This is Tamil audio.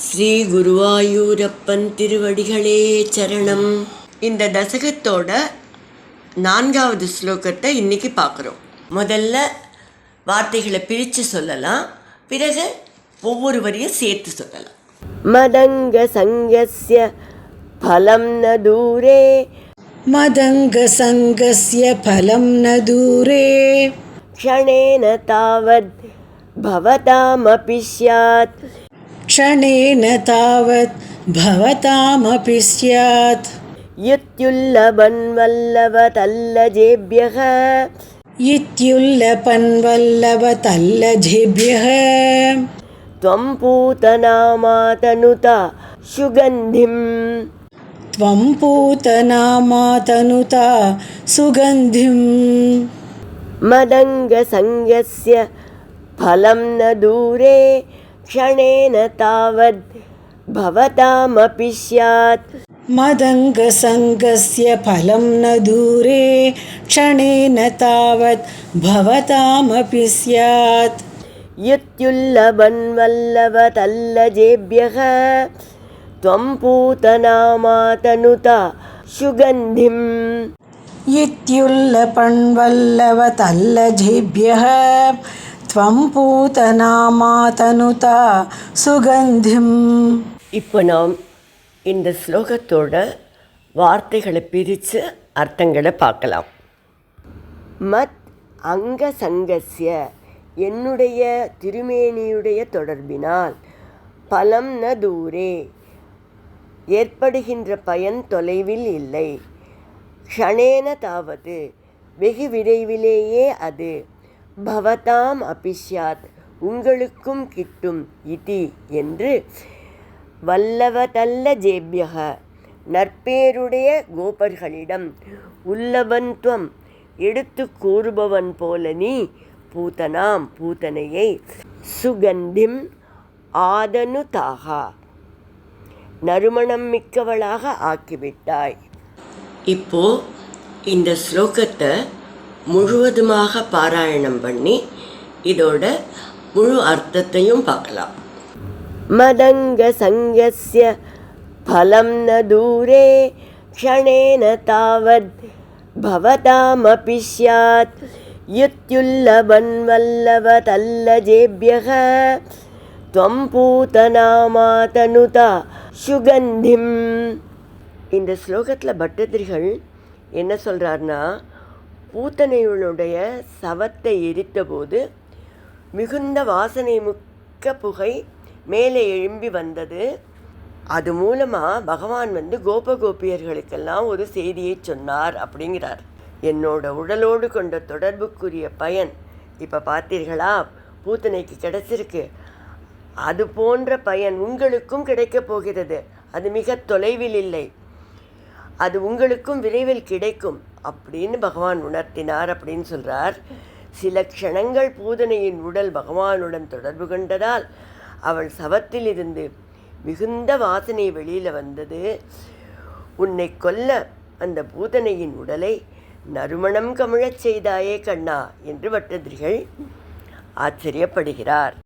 ஸ்ரீ குருவாயூரப்பன் திருவடிகளே சரணம். இந்த தசகத்தோட 4வது ஸ்லோகத்தை இன்னைக்கு பார்க்குறோம். முதல்ல வார்த்தைகளை பிரித்து சொல்லலாம், பிறகு ஒவ்வொரு வரியும் சேர்த்து சொல்லலாம். மதங்க சங்கஸ்ய பலம் ந தூரே, மதங்க சங்கஸ்ய பலம் ந தூரே, க்ஷணேன தாவத் பவதாமபி ஸ்யாத், க்ஷணேன தாவத் பவதாமபி ஸ்யாத், யுத்யுல்லபன் வல்லவதல்லஜேப்யஹ, இத்யுல்லபன் வல்லவதல்லஜேப்யஹ, த்வம் பூதநாமாதனுதா சுகந்திம், த்வம் பூதநாமாதனுதா சுகந்திம், மதங்க சங்கஸ்ய பலம் ந தூரே, க்ஷணேன தாவத் பவதாமபி ஸ்யாத், மதங்க சங்கஸ்ய பலம் ந தூரே, க்ஷணேன தாவத் பவதாமபி ஸ்யாத், யுத்யுல்லபன் வல்லவதல்லஜேப்யஹ, த்வம் பூதநாமாதனுதா சுகந்திம், இத்யுல்லபன் வல்லவதல்லஜேப்யஹ, த்வம் பூதநாமாதனுதா சுகந்திம். இப்போ நாம் இந்த ஸ்லோகத்தோட வார்த்தைகளை பிரித்து அர்த்தங்களை பார்க்கலாம். மத் அங்க சங்கஸ்ய, என்னுடைய திருமேனியுடைய தொடர்பினால், பலம் ந தூரே, ஏற்படுகின்ற பயன் தொலைவில் இல்லை, க்ஷணேன தாவது, வெகு விரைவிலேயே அது, பவதாம் அபிஷ்யாத், உங்களுக்கும் கிட்டும், இதி என்று, வல்லவதல்லஜேப்யஹ, நற்பேருடைய கோபர்களிடம், உல்லபன்துவம், எடுத்து கூறுபவன் போல நீ, பூதனாம் பூதனையை, சுகந்திம் ஆதனுதாகா, நறுமணம் மிக்கவளாக ஆக்கிவிட்டாய். இப்போ இந்த ஸ்லோகத்தை முழுவதுமாக பாராயணம் பண்ணி இதோட முழு அர்த்தத்தையும் பார்க்கலாம். மதங்க சங்கஸ்ய பலம் ந தூரே, க்ஷணேன தாவத் பவதாமபி ஸ்யாத், யுத்யுல்லபன் வல்லவதல்லஜேப்யஹ, த்வம் பூதநாமாதனுதா சுகந்திம். இந்த ஸ்லோகத்தில் பட்டதிரிகள் என்ன சொல்கிறார்னா, பூத்தனையுடைய சவத்தை எரித்தபோது மிகுந்த வாசனை மிக்க புகை மேலே எழும்பி வந்தது. அது மூலமாக பகவான் கோபகோபியர்களுக்கெல்லாம் ஒரு செய்தியை சொன்னார் அப்படிங்கிறார். என்னோட உடலோடு கொண்ட தொடர்புக்குரிய பயன் இப்போ பார்த்தீர்களா, பூத்தனைக்கு கிடைச்சிருக்கு. அது போன்ற பயன் உங்களுக்கும் கிடைக்கப் போகிறது. அது மிக தொலைவில் இல்லை, அது உங்களுக்கும் விரைவில் கிடைக்கும் அப்படின்னு பகவான் உணர்த்தினார் அப்படின்னு சொல்கிறார். சில க்ஷணங்கள் பூதனையின் உடல் பகவானுடன் தொடர்பு கொண்டதால் அவள் சவத்தில் இருந்து மிகுந்த வாசனை வெளியில் வந்தது. உன்னை கொல்ல அந்த பூதனையின் உடலை நறுமணம் கமிழச் செய்தாயே கண்ணா என்று பட்டதிரிகள் ஆச்சரியப்படுகிறார்.